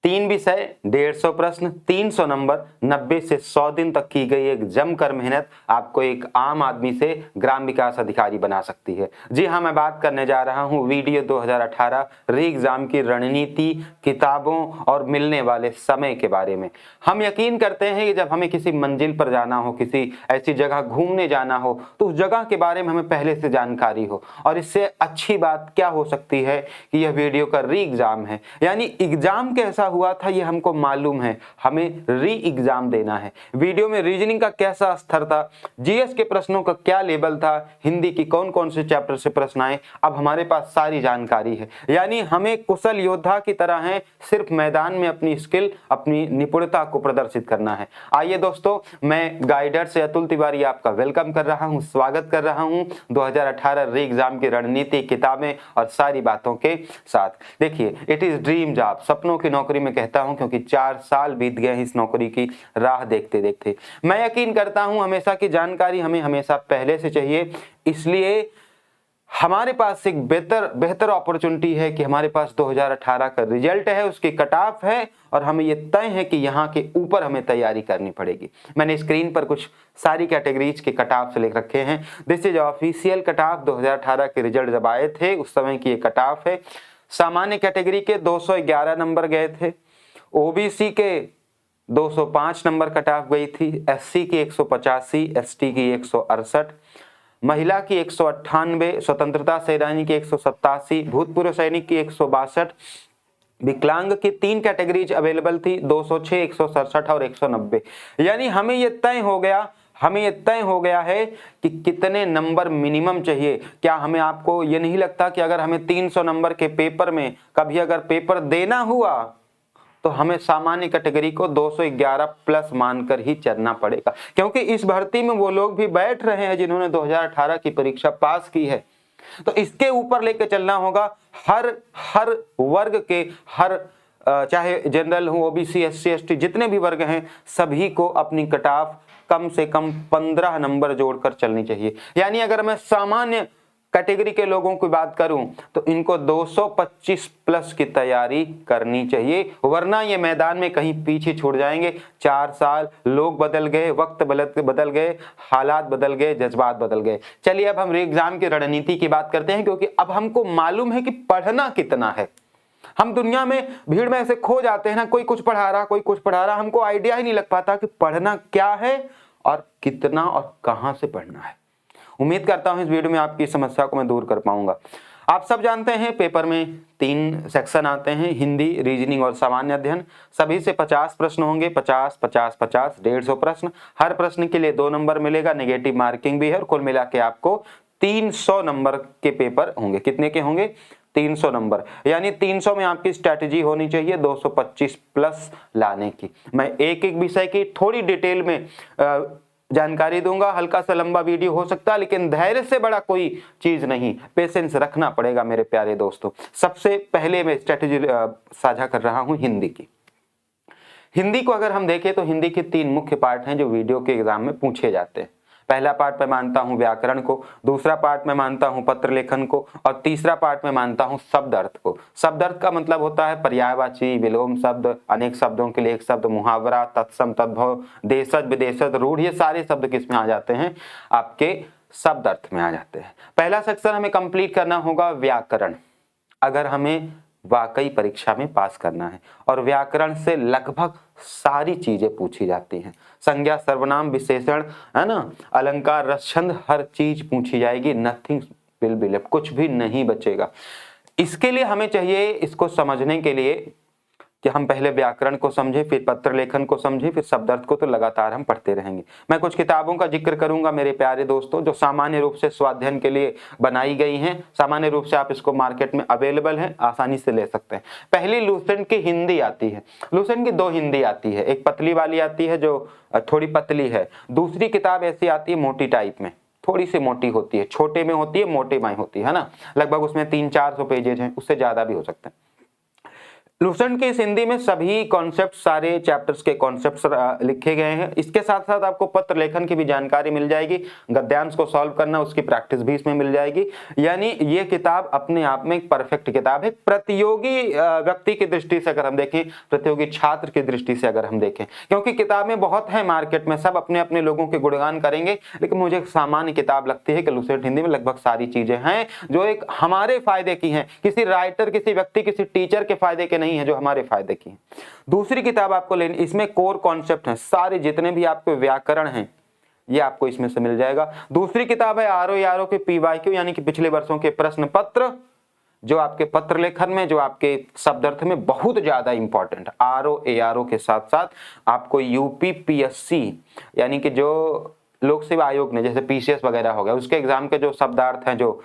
3 विषय, 150 प्रश्न, 300 नंबर, 90 से 100 दिन तक की गई एक जमकर मेहनत आपको एक आम आदमी से ग्राम विकास अधिकारी बना सकती है। जी हाँ, मैं बात करने जा रहा हूँ वीडियो 2018 री एग्जाम की रणनीति, किताबों और मिलने वाले समय के बारे में। हम यकीन करते हैं कि जब हमें किसी मंजिल पर जाना हो, किसी ऐसी जगह घूमने जाना हो, तो उस जगह के बारे में हमें पहले से जानकारी हो। और इससे अच्छी बात क्या हो सकती है कि यह वीडियो का री एग्जाम है, यानी एग्जाम कैसा हुआ था ये हमको मालूम है, हमें री एग्जाम देना है। वीडियो में रीजनिंग का कैसा स्तर था, जीएस के प्रश्नों का क्या लेवल था, हिंदी की कौन कौन से चैप्टर से प्रश्न आए, अब हमारे पास सारी जानकारी है। यानी हमें कुशल योद्धा की तरह है, सिर्फ मैदान में अपनी स्किल, अपनी निपुणता को प्रदर्शित करना है। आइए दोस्तों, मैं गाइडर से अतुल तिवारी आपका वेलकम कर रहा हूं, स्वागत कर रहा हूं 2018 री एग्जाम की रणनीति, किताबें और सारी बातों के साथ। देखिए, इट इज ड्रीम जॉब, सपनों की नौकरी मैं कहता हूं, क्योंकि 4 साल बीत गए इस नौकरी की राह देखते देखते। मैं यकीन करता हूं हमेशा की जानकारी हमें हमेशा पहले से चाहिए, इसलिए हमारे पास एक बेहतर अपॉर्चुनिटी है कि हमारे पास 2018 का रिजल्ट है, उसकी कट ऑफ है और हमें ये तय है कि यहाँ के ऊपर हमें तैयारी करनी पड़ेगी। मैंने स्क्रीन पर कुछ सारी कैटेगरीज के कट ऑफ से लिख रखे हैं। This is official cut off, 2018 के रिजल्ट जब आए थे उस समय की ये कट ऑफ है। सामान्य कैटेगरी के 211 नंबर गए थे, ओबीसी के 205 नंबर कट ऑफ गई थी, एससी की 185, एसटी की 168, महिला की 198, स्वतंत्रता सेनानी की 187, भूतपूर्व सैनिक की 162, विकलांग की 3 कैटेगरीज अवेलेबल थी, 206, 167 और 190। यानी हमें यह तय हो गया है कि कितने नंबर मिनिमम चाहिए। क्या हमें आपको ये नहीं लगता कि अगर हमें 300 नंबर के पेपर में कभी अगर पेपर देना हुआ तो हमें सामान्य कैटेगरी को 211 प्लस मानकर ही चलना पड़ेगा, क्योंकि इस भर्ती में वो लोग भी बैठ रहे हैं जिन्होंने 2018 की परीक्षा पास की है। तो इसके ऊपर लेके चलना होगा। हर वर्ग के, हर चाहे जनरल हो, ओबीसी, एससी, एसटी, जितने भी वर्ग हैं सभी को अपनी कट ऑफ कम से कम 15 नंबर जोड़कर चलनी चाहिए। यानी अगर मैं सामान्य कैटेगरी के लोगों की बात करूं तो इनको 225 प्लस की तैयारी करनी चाहिए, वरना ये मैदान में कहीं पीछे छूट जाएंगे। 4 साल, लोग बदल गए, वक्त बदल गए, हालात बदल गए, जज्बात बदल गए। चलिए अब हम री एग्जाम की रणनीति की बात करते हैं, क्योंकि अब हमको मालूम है कि पढ़ना कितना है। हम दुनिया में भीड़ में ऐसे खो जाते हैं ना, कोई कुछ पढ़ा रहा, कोई कुछ पढ़ा रहा, हमको आइडिया ही नहीं लग पाता कि पढ़ना क्या है और कितना और कहां से पढ़ना है। उम्मीद करता हूं इस वीडियो में आपकी समस्या को मैं दूर कर पाऊंगा। आप सब जानते हैं पेपर में 3 सेक्शन आते हैं, हिंदी, रीजनिंग और सामान्य अध्ययन। सभी से 50 प्रश्न होंगे, 50 50 50 150 प्रश्न। हर प्रश्न के लिए 2 नंबर मिलेगा, नेगेटिव मार्किंग भी है और कुल मिला के आपको 300 नंबर के पेपर होंगे। कितने के होंगे? 300 नंबर। यानी 300 में आपकी स्ट्रैटेजी होनी चाहिए 225 प्लस लाने की। मैं एक एक विषय की थोड़ी डिटेल में जानकारी दूंगा। हल्का सा लंबा वीडियो हो सकता है, लेकिन धैर्य से बड़ा कोई चीज नहीं, पेशेंस रखना पड़ेगा मेरे प्यारे दोस्तों। सबसे पहले मैं स्ट्रेटेजी साझा कर रहा हूं हिंदी की। हिंदी को अगर हम देखें तो हिंदी के 3 मुख्य पार्ट हैं जो वीडियो के एग्जाम में पूछे जाते हैं। पहला पार्ट मैं मानता हूं व्याकरण को, दूसरा पार्ट मैं मानता हूं पत्र लेखन को और तीसरा पार्ट मैं मानता हूं शब्द अर्थ को। शब्द अर्थ का मतलब होता है पर्यायवाची, विलोम शब्द, अनेक शब्दों के लिए एक शब्द, मुहावरा, तत्सम, तद्भव, देशज, विदेशज, रूढ़, ये सारे शब्द किस में आ जाते हैं? आपके शब्द अर्थ में आ जाते हैं। पहला सेक्शन हमें कंप्लीट करना होगा व्याकरण, अगर हमें वाकई परीक्षा में पास करना है। और व्याकरण से लगभग सारी चीजें पूछी जाती हैं, संज्ञा, सर्वनाम, विशेषण, है ना, अलंकार, रस, छंद, हर चीज पूछी जाएगी। नथिंग विल बी लेफ्ट, कुछ भी नहीं बचेगा। इसके लिए हमें चाहिए, इसको समझने के लिए कि हम पहले व्याकरण को समझें, फिर पत्र लेखन को समझें, फिर शब्दार्थ को तो लगातार हम पढ़ते रहेंगे। मैं कुछ किताबों का जिक्र करूंगा मेरे प्यारे दोस्तों, जो सामान्य रूप से स्वाध्ययन के लिए बनाई गई हैं। सामान्य रूप से आप इसको मार्केट में अवेलेबल है, आसानी से ले सकते हैं। पहली लूसेंट की हिंदी आती है। लूसेंट की 2 हिंदी आती है, एक पतली वाली आती है जो थोड़ी पतली है, दूसरी किताब ऐसी आती है मोटी टाइप में, थोड़ी सी मोटी होती है, छोटे में होती है, मोटे में होती है ना, लगभग उसमें 300-400 पेजेज हैं, उससे ज्यादा भी हो सकते हैं। लूसेंट की इस हिंदी में सभी कॉन्सेप्ट, सारे चैप्टर्स के कॉन्सेप्ट्स लिखे गए हैं। इसके साथ साथ आपको पत्र लेखन की भी जानकारी मिल जाएगी, गद्यांश को सॉल्व करना उसकी प्रैक्टिस भी इसमें मिल जाएगी। यानी ये किताब अपने आप में एक परफेक्ट किताब है। प्रतियोगी व्यक्ति की दृष्टि से अगर हम देखें, प्रतियोगी छात्र की दृष्टि से अगर हम देखें, क्योंकि किताबें बहुत है मार्केट में, सब अपने अपने लोगों के गुणगान करेंगे, लेकिन मुझे एक सामान्य किताब लगती है कि लूसेंट हिंदी में लगभग सारी चीजें हैं जो एक हमारे फायदे की हैं, किसी राइटर, किसी व्यक्ति, किसी टीचर के फायदे के नहीं है, जो हमारे फायदे की है। दूसरी किताब आपको लेनी, इसमें कोर कॉन्सेप्ट हैं, सारे जितने भी आपके व्याकरण हैं ये आपको इसमें से मिल जाएगा। दूसरी किताब है आरओ के पीवाईक्यू, यानी कि पिछले वर्षों के प्रश्न पत्र, जो आपके पत्र लेखन में, जो आपके शब्द अर्थ में बहुत ज्यादा इंपॉर्टेंट। आरओ के साथ साथ आपको यूपीपीएससी यानी कि जो लोक सेवा आयोग ने, जैसे पीसीएस वगैरह हो गया, उसके एग्जाम के जो शब्दार्थ हैं, जो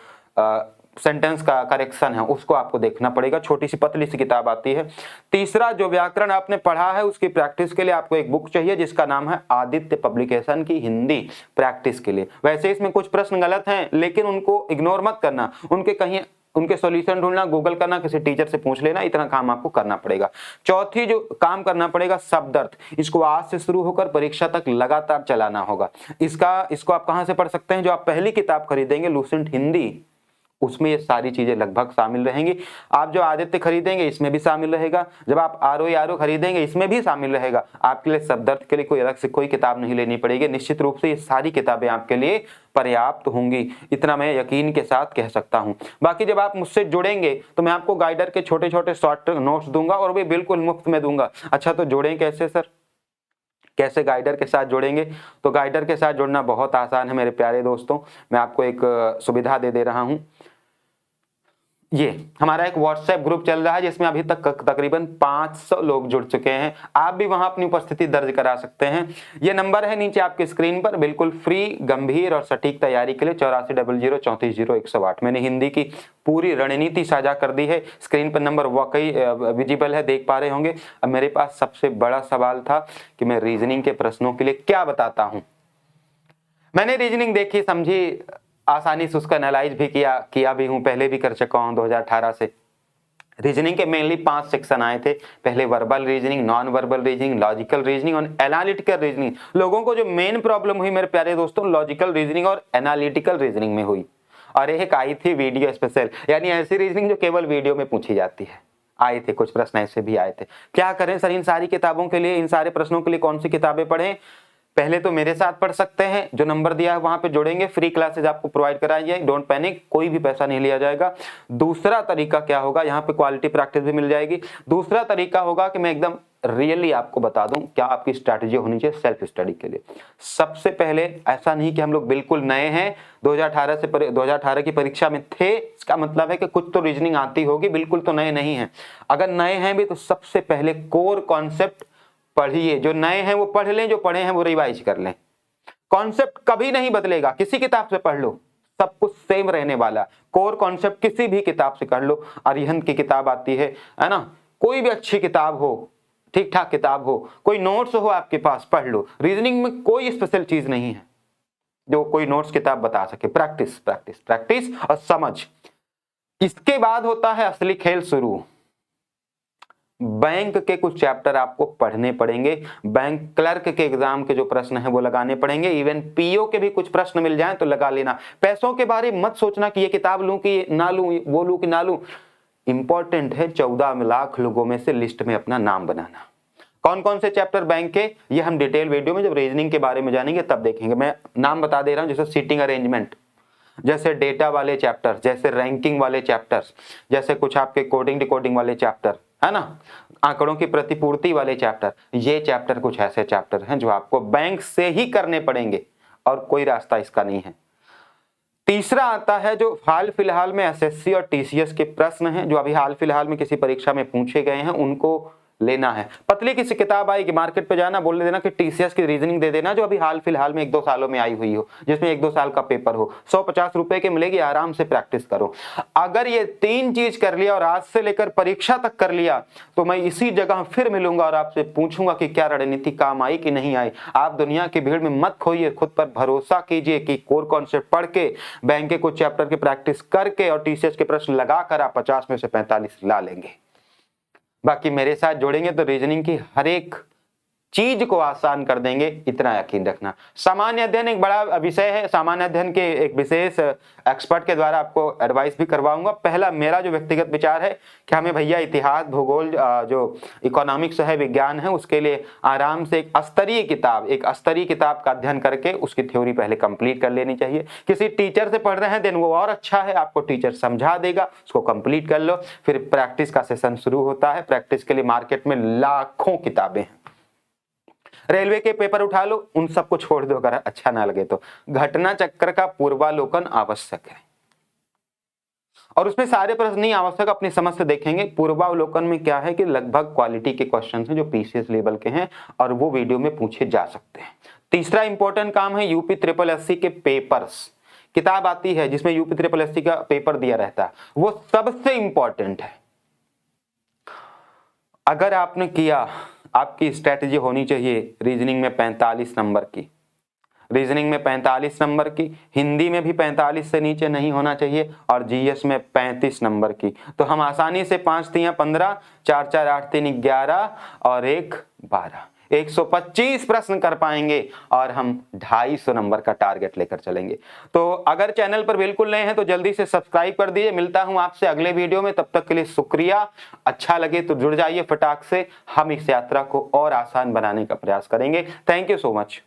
सेंटेंस का करेक्शन है, उसको आपको देखना पड़ेगा। छोटी सी पतली सी किताब आती है। तीसरा, जो व्याकरण आपने पढ़ा है उसकी प्रैक्टिस के लिए आपको एक बुक चाहिए जिसका नाम है आदित्य पब्लिकेशन की हिंदी प्रैक्टिस के लिए। वैसे इसमें कुछ प्रश्न गलत हैं, लेकिन उनको इग्नोर मत करना, उनके सॉल्यूशन ढूंढना, गूगल करना, किसी टीचर से पूछ लेना, इतना काम आपको करना पड़ेगा। चौथी जो काम करना पड़ेगा, शब्द अर्थ, इसको आज से शुरू होकर परीक्षा तक लगातार चलाना होगा। इसको आप कहां से पढ़ सकते हैं? जो आप पहली किताब खरीदेंगे लूसेंट हिंदी, उसमें ये सारी चीजें लगभग शामिल रहेंगी। आप जो आदित्य खरीदेंगे इसमें भी शामिल रहेगा, जब आप आरओ खरीदेंगे इसमें भी शामिल रहेगा। आपके लिए शब्दार्थ के लिए कोई अलग से कोई किताब नहीं लेनी पड़ेगी। निश्चित रूप से ये सारी किताबें आपके लिए पर्याप्त होंगी, इतना मैं यकीन के साथ कह सकता हूं। बाकी जब आप मुझसे जुड़ेंगे तो मैं आपको गाइडर के छोटे छोटे शॉर्ट नोट्स दूंगा, और भी बिल्कुल मुफ्त में दूंगा। अच्छा, तो जुड़ें कैसे सर? कैसे गाइडर के साथ जुड़ेंगे? तो गाइडर के साथ जुड़ना बहुत आसान है मेरे प्यारे दोस्तों। मैं आपको एक सुविधा दे रहा हूं। ये हमारा एक व्हाट्सएप ग्रुप चल रहा है जिसमें अभी तक तकरीबन 500 लोग जुड़ चुके हैं। आप भी वहां अपनी उपस्थिति दर्ज करा सकते हैं। ये नंबर है नीचे आपकी स्क्रीन पर, बिल्कुल फ्री, गंभीर और सटीक तैयारी के लिए 8400340108। मैंने हिंदी की पूरी रणनीति साझा कर दी है। स्क्रीन पर नंबर वाकई विजिबल है, देख पा रहे होंगे। अब मेरे पास सबसे बड़ा सवाल था कि मैं रीजनिंग के प्रश्नों के लिए क्या बताता हूं। मैंने रीजनिंग देखी, समझी, आसानी से उसका एनालाइज भी किया भी हूं, पहले भी कर चुका हूं 2018 से। रीजनिंग के मेनली 5 सेक्शन आए थे। पहले verbal reasoning, non verbal reasoning, logical reasoning और एनालिटिकल रीजनिंग। लोगों को जो मेन प्रॉब्लम हुई मेरे प्यारे दोस्तों, लॉजिकल रीजनिंग और एनालिटिकल रीजनिंग में हुई। और एक आई थी वीडियो स्पेशल, यानी ऐसी रीजनिंग जो केवल वीडियो में पूछी जाती है। आए थे कुछ प्रश्न ऐसे भी आए थे। क्या करें सर इन सारी किताबों के लिए, इन सारे प्रश्नों के लिए कौन सी किताबें पढ़ें? पहले तो मेरे साथ पढ़ सकते हैं, जो नंबर दिया है वहां पे जुड़ेंगे, फ्री क्लासेज आपको प्रोवाइड कराई जाए, डोंट पैनिक, कोई भी पैसा नहीं लिया जाएगा। दूसरा तरीका क्या होगा, यहाँ पे क्वालिटी प्रैक्टिस भी मिल जाएगी। दूसरा तरीका होगा कि मैं एकदम रियली आपको बता दूं क्या आपकी स्ट्रैटेजी होनी चाहिए सेल्फ स्टडी के लिए। सबसे पहले ऐसा नहीं कि हम लोग बिल्कुल नए हैं, 2018 की परीक्षा में थे, इसका मतलब है कि कुछ तो रीजनिंग आती होगी, बिल्कुल तो नए नहीं है। अगर नए हैं भी तो सबसे पहले कोर कॉन्सेप्ट पढ़िए। जो नए हैं वो पढ़ लें, जो पढ़े हैं वो रिवाइज कर लें। कॉन्सेप्ट कभी नहीं बदलेगा, किसी किताब से पढ़ लो, सब कुछ सेम रहने वाला। कोर कॉन्सेप्ट किसी भी किताब से कर लो। अरिहंत की किताब आती है ना, कोई भी अच्छी किताब हो, ठीक ठाक किताब हो, कोई नोट्स हो आपके पास, पढ़ लो। रीजनिंग में कोई स्पेशल चीज नहीं है जो कोई नोट्स किताब बता सके। प्रैक्टिस प्रैक्टिस प्रैक्टिस और समझ। इसके बाद होता है असली खेल शुरू। बैंक के कुछ चैप्टर आपको पढ़ने पड़ेंगे, बैंक क्लर्क के एग्जाम के जो प्रश्न है वो लगाने पड़ेंगे, इवन पीओ के भी कुछ प्रश्न मिल जाएं तो लगा लेना। पैसों के बारे में मत सोचना कि ये किताब लूं कि ना लूं, वो लूं कि ना लूं। इंपॉर्टेंट है 14 लाख लोगों में से लिस्ट में अपना नाम बनाना। कौन कौन से चैप्टर बैंक के, ये हम डिटेल वीडियो में जब रीजनिंग के बारे में जानेंगे तब देखेंगे। मैं नाम बता दे रहा हूं, जैसे सीटिंग अरेंजमेंट, जैसे डेटा वाले चैप्टर, जैसे रैंकिंग वाले चैप्टर्स, जैसे कुछ आपके कोडिंग डिकोडिंग वाले चैप्टर है ना, आंकड़ों की प्रतिपूर्ति वाले चैप्टर। ये चैप्टर कुछ ऐसे चैप्टर हैं जो आपको बैंक से ही करने पड़ेंगे और कोई रास्ता इसका नहीं है। तीसरा आता है जो हाल फिलहाल में एसएससी और टीसीएस के प्रश्न हैं, जो अभी हाल फिलहाल में किसी परीक्षा में पूछे गए हैं, उनको लेना है। पतली किसी किताब आएगी मार्केट पे जाना, बोल देना कि टीसीएस की रीजनिंग दे देना, जो अभी हाल फिलहाल में 1-2 सालों में आई हुई हो, जिसमें 1-2 साल का पेपर हो, 150 रुपए की मिलेगी, आराम से प्रैक्टिस करो। अगर ये 3 चीज कर लिया और आज से लेकर परीक्षा तक कर लिया तो मैं इसी जगह फिर मिलूंगा और आपसे पूछूंगा कि क्या रणनीति काम आई कि नहीं आई। आप दुनिया की भीड़ में मत खोइए, खुद पर भरोसा कीजिए कि कोर कॉन्सेप्ट पढ़ के, बैंक के कुछ चैप्टर की प्रैक्टिस करके और टीसीएस के प्रश्न लगाकर आप 50 में से 45 ला लेंगे। बाकी मेरे साथ जुड़ेंगे तो रीजनिंग की हर एक चीज को आसान कर देंगे, इतना यकीन रखना। सामान्य अध्ययन एक बड़ा विषय है, सामान्य अध्ययन के एक विशेष एक्सपर्ट के द्वारा आपको एडवाइस भी करवाऊंगा। पहला मेरा जो व्यक्तिगत विचार है कि हमें भैया इतिहास, भूगोल, जो इकोनॉमिक्स है, विज्ञान है, उसके लिए आराम से एक स्तरीय किताब का अध्ययन करके उसकी थ्योरी पहले कंप्लीट कर लेनी चाहिए। किसी टीचर से पढ़ रहे हैं देन वो और अच्छा है, आपको टीचर समझा देगा, उसको कंप्लीट कर लो। फिर प्रैक्टिस का सेशन शुरू होता है। प्रैक्टिस के लिए मार्केट में लाखों किताबें हैं। रेलवे के पेपर उठा लो, उन सबको छोड़ दो अगर अच्छा ना लगे तो। घटना चक्र का पूर्वालोकन आवश्यक है, और उसमें सारे प्रश्न नहीं आवश्यक, अपनी समझ से देखेंगे। पूर्वावलोकन में क्या है कि लगभग क्वालिटी के क्वेश्चन हैं जो पीसीएस लेवल के हैं, और वो वीडियो में पूछे जा सकते हैं। तीसरा इंपॉर्टेंट काम है यूपी ट्रिपल एससी के पेपर्स। किताब आती है जिसमें यूपी ट्रिपल एससी का पेपर दिया रहता है, वो सबसे इंपॉर्टेंट है। अगर आपने किया, आपकी स्ट्रेटजी होनी चाहिए रीजनिंग में 45 नंबर की, रीजनिंग में 45 नंबर की, हिंदी में भी 45 से नीचे नहीं होना चाहिए, और जीएस में 35 नंबर की। तो हम आसानी से 5 3 15, 4 4 8 3 11 और 1 12, 125 प्रश्न कर पाएंगे, और हम 250 नंबर का टारगेट लेकर चलेंगे। तो अगर चैनल पर बिल्कुल नए हैं तो जल्दी से सब्सक्राइब कर दीजिए। मिलता हूं आपसे अगले वीडियो में, तब तक के लिए शुक्रिया। अच्छा लगे तो जुड़ जाइए फटाक से, हम इस यात्रा को और आसान बनाने का प्रयास करेंगे। Thank you so much.